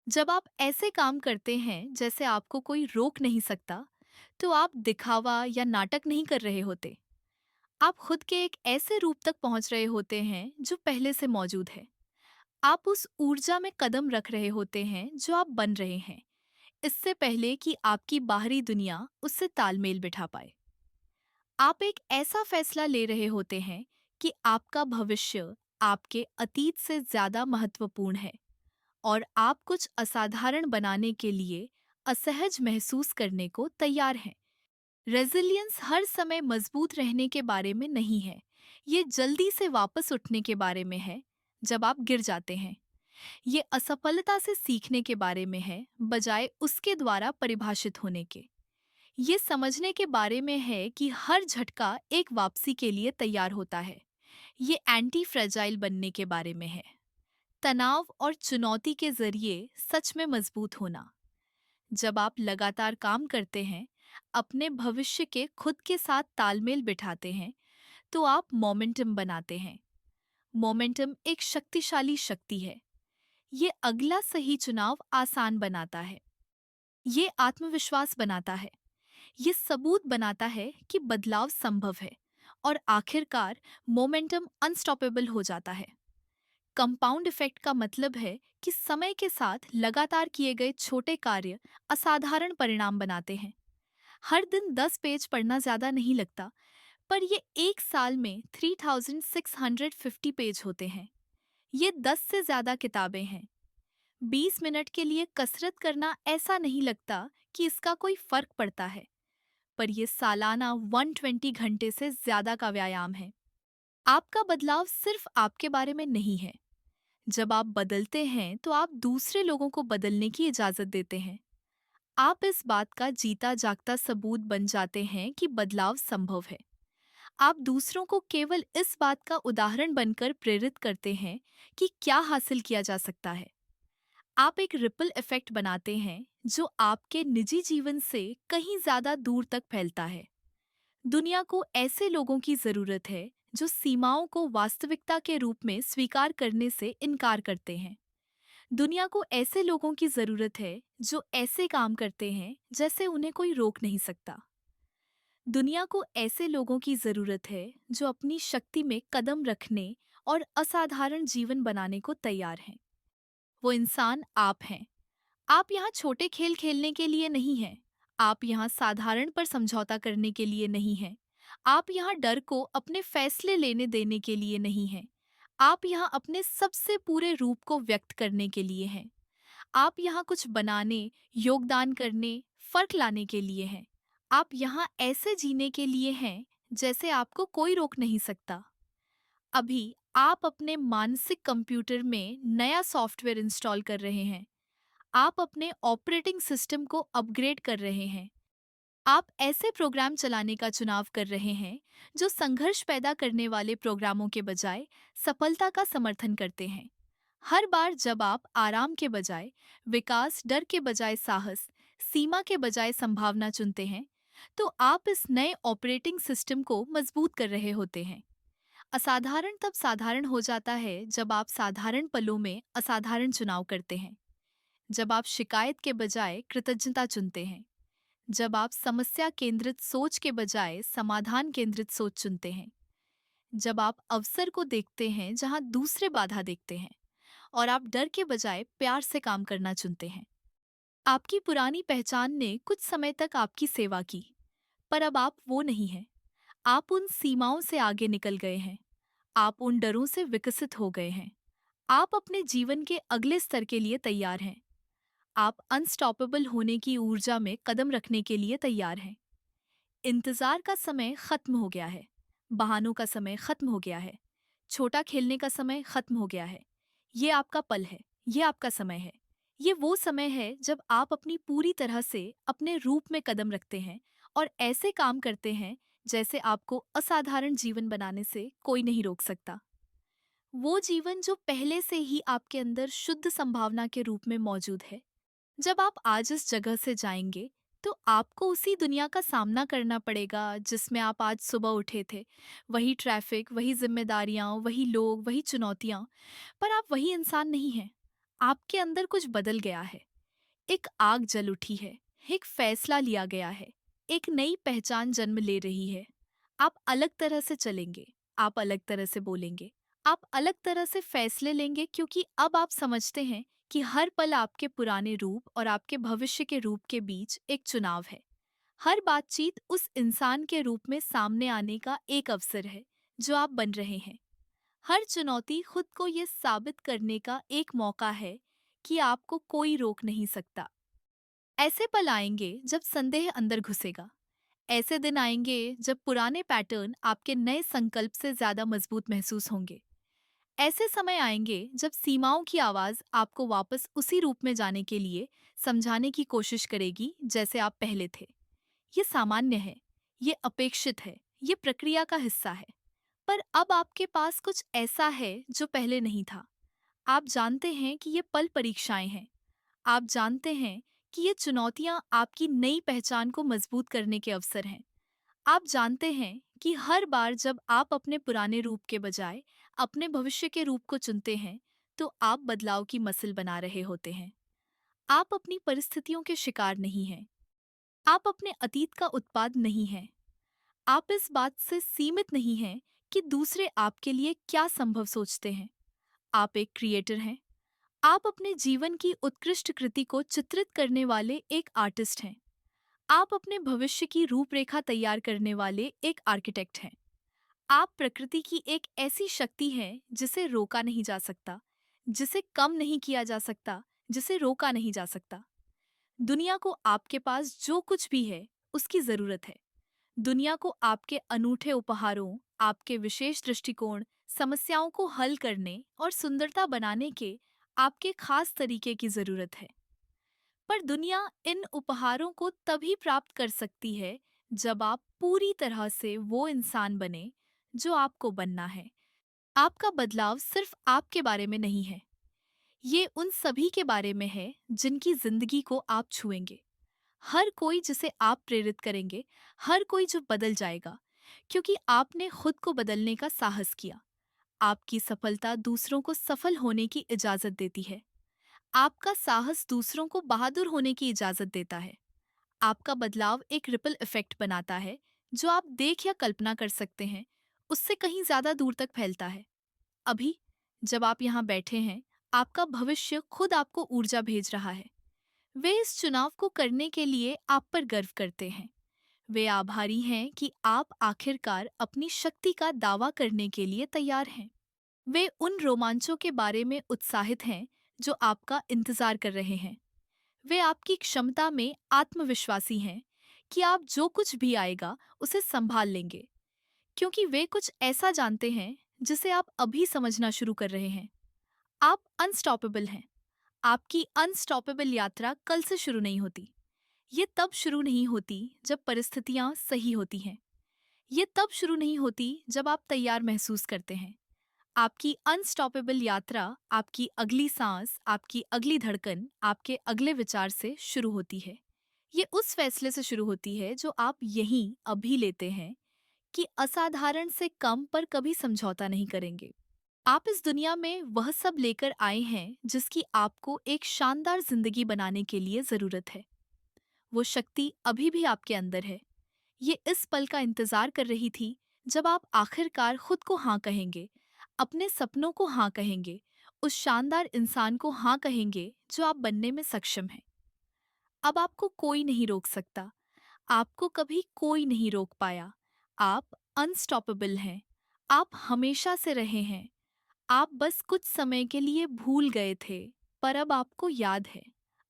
जब आप ऐसे काम करते हैं जैसे आपको कोई रोक नहीं सकता, तो आप दिखावा या नाटक नहीं कर रहे होते। आप खुद के एक ऐसे रूप तक पहुंच रहे होते हैं जो पहले से मौजूद है। आप उस ऊर्जा में कदम रख रहे होते हैं जो आप बन रहे हैं, इससे पहले कि आपकी बाहरी दुनिया उससे तालमेल बिठा पाए। आप एक ऐसा फैसला ले रहे होते हैं कि आपका भविष्य आपके अतीत से ज्यादा महत्वपूर्ण है और आप कुछ असाधारण बनाने के लिए असहज महसूस करने को तैयार हैं। रेजिलियंस हर समय मजबूत रहने के बारे में नहीं है, ये जल्दी से वापस उठने के बारे में है जब आप गिर जाते हैं। ये असफलता से सीखने के बारे में है बजाय उसके द्वारा परिभाषित होने के। ये समझने के बारे में है कि हर झटका एक वापसी के लिए तैयार होता है। ये एंटी फ्रेजाइल बनने के बारे में है। तनाव और चुनौती के जरिए सच में मजबूत होना। जब आप लगातार काम करते हैं, अपने भविष्य के खुद के साथ तालमेल बिठाते हैं, तो आप मोमेंटम बनाते हैं। मोमेंटम एक शक्तिशाली शक्ति है। ये अगला सही चुनाव आसान बनाता है। ये आत्मविश्वास बनाता है। ये सबूत बनाता है कि बदलाव संभव है। और आखिरकार मोमेंटम अनस्टॉपेबल हो जाता है। कंपाउंड इफेक्ट का मतलब है कि समय के साथ लगातार किए गए छोटे कार्य असाधारण परिणाम बनाते हैं। हर दिन 10 पेज पढ़ना ज्यादा नहीं लगता, पर ये एक साल में 3650 पेज होते हैं। ये 10 से ज्यादा किताबें हैं। 20 मिनट के लिए कसरत करना ऐसा नहीं लगता कि इसका कोई फर्क पड़ता है, पर यह सालाना 120 घंटे से ज्यादा का व्यायाम है। आपका बदलाव सिर्फ आपके बारे में नहीं है। जब आप बदलते हैं तो आप दूसरे लोगों को बदलने की इजाजत देते हैं। आप इस बात का जीता जागता सबूत बन जाते हैं कि बदलाव संभव है। आप दूसरों को केवल इस बात का उदाहरण बनकर प्रेरित करते हैं कि क्या हासिल किया जा सकता है। आप एक रिपल इफेक्ट बनाते हैं जो आपके निजी जीवन से कहीं ज्यादा दूर तक फैलता है। दुनिया को ऐसे लोगों की जरूरत है जो सीमाओं को वास्तविकता के रूप में स्वीकार करने से इनकार करते हैं। दुनिया को ऐसे लोगों की जरूरत है जो ऐसे काम करते हैं जैसे उन्हें कोई रोक नहीं सकता। दुनिया को ऐसे लोगों की जरूरत है जो अपनी शक्ति में कदम रखने और असाधारण जीवन बनाने को तैयार हैं। वो इंसान आप हैं। आप यहाँ छोटे खेल खेलने के लिए नहीं हैं। आप यहाँ साधारण पर समझौता करने के लिए नहीं हैं। आप यहाँ डर को अपने फैसले लेने देने के लिए नहीं हैं। आप यहाँ अपने सबसे पूरे रूप को व्यक्त करने के लिए हैं। आप यहाँ कुछ बनाने, योगदान करने, फर्क लाने के लिए हैं। आप यहाँ ऐसे जीने के लिए हैं जैसे आपको कोई रोक नहीं सकता। अभी आप अपने मानसिक कंप्यूटर में नया सॉफ्टवेयर इंस्टॉल कर रहे हैं। आप अपने ऑपरेटिंग सिस्टम को अपग्रेड कर रहे हैं। आप ऐसे प्रोग्राम चलाने का चुनाव कर रहे हैं जो संघर्ष पैदा करने वाले प्रोग्रामों के बजाय सफलता का समर्थन करते हैं। हर बार जब आप आराम के बजाय विकास, डर के बजाय साहस, सीमा के बजाय संभावना चुनते हैं, तो आप इस नए ऑपरेटिंग सिस्टम को मजबूत कर रहे होते हैं। असाधारण तब साधारण हो जाता है जब आप साधारण पलों में असाधारण चुनाव करते हैं। जब आप शिकायत के बजाय कृतज्ञता चुनते हैं। जब आप समस्या केंद्रित सोच के बजाय समाधान केंद्रित सोच चुनते हैं। जब आप अवसर को देखते हैं जहां दूसरे बाधा देखते हैं। और आप डर के बजाय प्यार से काम करना चुनते हैं। आपकी पुरानी पहचान ने कुछ समय तक आपकी सेवा की, पर अब आप वो नहीं हैं। आप उन सीमाओं से आगे निकल गए हैं। आप उन डरों से विकसित हो गए हैं। आप अपने जीवन के अगले स्तर के लिए तैयार हैं। आप अनस्टॉपेबल होने की ऊर्जा में कदम रखने के लिए तैयार हैं। इंतजार का समय खत्म हो गया है। बहानों का समय खत्म हो गया है। छोटा खेलने का समय खत्म हो गया है। ये आपका पल है। ये आपका समय है। ये वो समय है जब आप अपनी पूरी तरह से अपने रूप में कदम रखते हैं और ऐसे काम करते हैं जैसे आपको असाधारण जीवन बनाने से कोई नहीं रोक सकता। वो जीवन जो पहले से ही आपके अंदर शुद्ध संभावना के रूप में मौजूद है। जब आप आज इस जगह से जाएंगे, तो आपको उसी दुनिया का सामना करना पड़ेगा जिसमें आप आज सुबह उठे थे। वही ट्रैफिक, वही जिम्मेदारियां, वही लोग, वही चुनौतियां। पर आप वही इंसान नहीं हैं। आपके अंदर कुछ बदल गया है। एक आग जल उठी है, एक फैसला लिया गया है, एक नई पहचान जन्म ले रही है। आप अलग तरह से चलेंगे, आप अलग तरह से बोलेंगे, आप अलग तरह से फैसले लेंगे क्योंकि अब आप समझते हैं कि हर पल आपके पुराने रूप और आपके भविष्य के रूप के बीच एक चुनाव है। हर बातचीत उस इंसान के रूप में सामने आने का एक अवसर है जो आप बन रहे हैं। हर चुनौती खुद को ये साबित करने का एक मौका है कि आपको कोई रोक नहीं सकता। ऐसे पल आएंगे जब संदेह अंदर घुसेगा। ऐसे दिन आएंगे जब पुराने पैटर्न आपके नए संकल्प से ज्यादा मजबूत महसूस होंगे। ऐसे समय आएंगे जब सीमाओं की आवाज आपको वापस उसी रूप में जाने के लिए समझाने की कोशिश करेगी जैसे आप पहले थे। ये सामान्य है, ये अपेक्षित है, ये प्रक्रिया का हिस्सा है। पर अब आपके पास कुछ ऐसा है जो पहले नहीं था। आप जानते हैं कि ये पल परीक्षाएं हैं। आप जानते हैं कि ये चुनौतियां आपकी नई पहचान को मजबूत करने के अवसर हैं। आप जानते हैं कि हर बार जब आप अपने पुराने रूप के बजाय अपने भविष्य के रूप को चुनते हैं, तो आप बदलाव की मसल बना रहे होते हैं। आप अपनी परिस्थितियों के शिकार नहीं हैं। आप अपने अतीत का उत्पाद नहीं हैं। आप इस बात से सीमित नहीं हैं कि दूसरे आपके लिए क्या संभव सोचते हैं। आप एक क्रिएटर हैं। आप अपने जीवन की उत्कृष्ट कृति को चित्रित करने वाले एक आर्टिस्ट हैं। आप अपने भविष्य की रूपरेखा तैयार करने वाले एक आर्किटेक्ट हैं। आप प्रकृति की एक ऐसी शक्ति हैं जिसे रोका नहीं जा सकता, जिसे कम नहीं किया जा सकता, जिसे रोका नहीं जा सकता। दुनिया को आपके पास जो कुछ भी है, उसकी जरूरत है। दुनिया को आपके अनूठे उपहारों, आपके विशेष दृष्टिकोण, समस्याओं को हल करने और सुंदरता बनाने के आपके खास तरीके की जरूरत है। पर दुनिया इन उपहारों को तभी प्राप्त कर सकती है जब आप पूरी तरह से वो इंसान बने जो आपको बनना है। आपका बदलाव सिर्फ आपके बारे में नहीं है, ये उन सभी के बारे में है जिनकी जिंदगी को आप छुएंगे। हर कोई जिसे आप प्रेरित करेंगे, हर कोई जो बदल जाएगा, क्योंकि आपने खुद को बदलने का साहस किया। आपकी सफलता दूसरों को सफल होने की इजाजत देती है। आपका साहस दूसरों को बहादुर होने की इजाजत देता है। आपका बदलाव एक रिपल इफेक्ट बनाता है जो आप देख या कल्पना कर सकते हैं, उससे कहीं ज्यादा दूर तक फैलता है। अभी जब आप यहाँ बैठे हैं, आपका भविष्य खुद आपको ऊर्जा भेज रहा है। वे इस चुनाव को करने के लिए आप पर गर्व करते हैं। वे आभारी हैं कि आप आखिरकार अपनी शक्ति का दावा करने के लिए तैयार हैं। वे उन रोमांचों के बारे में उत्साहित हैं जो आपका इंतजार कर रहे हैं। वे आपकी क्षमता में आत्मविश्वासी हैं कि आप जो कुछ भी आएगा उसे संभाल लेंगे, क्योंकि वे कुछ ऐसा जानते हैं जिसे आप अभी समझना शुरू कर रहे हैं। आप अनस्टॉपेबल हैं। आपकी अनस्टॉपेबल यात्रा कल से शुरू नहीं होती। ये तब शुरू नहीं होती जब परिस्थितियां सही होती हैं। ये तब शुरू नहीं होती जब आप तैयार महसूस करते हैं। आपकी अनस्टॉपेबल यात्रा आपकी अगली सांस, आपकी अगली धड़कन, आपके अगले विचार से शुरू होती है। ये उस फैसले से शुरू होती है जो आप यहीं अभी लेते हैं कि असाधारण से कम पर कभी समझौता नहीं करेंगे। आप इस दुनिया में वह सब लेकर आए हैं जिसकी आपको एक शानदार जिंदगी बनाने के लिए जरूरत है। वो शक्ति अभी भी आपके अंदर है। ये इस पल का इंतजार कर रही थी जब आप आखिरकार खुद को हाँ कहेंगे, अपने सपनों को हाँ कहेंगे, उस शानदार इंसान को हाँ कहेंगे जो आप बनने में सक्षम हैं। अब आपको कोई नहीं रोक सकता। आपको कभी कोई नहीं रोक पाया। आप अनस्टॉपेबल हैं। आप हमेशा से रहे हैं। आप बस कुछ समय के लिए भूल गए थे, पर अब आपको याद है।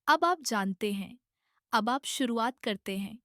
अब आप जानते हैं। अब आप शुरुआत करते हैं।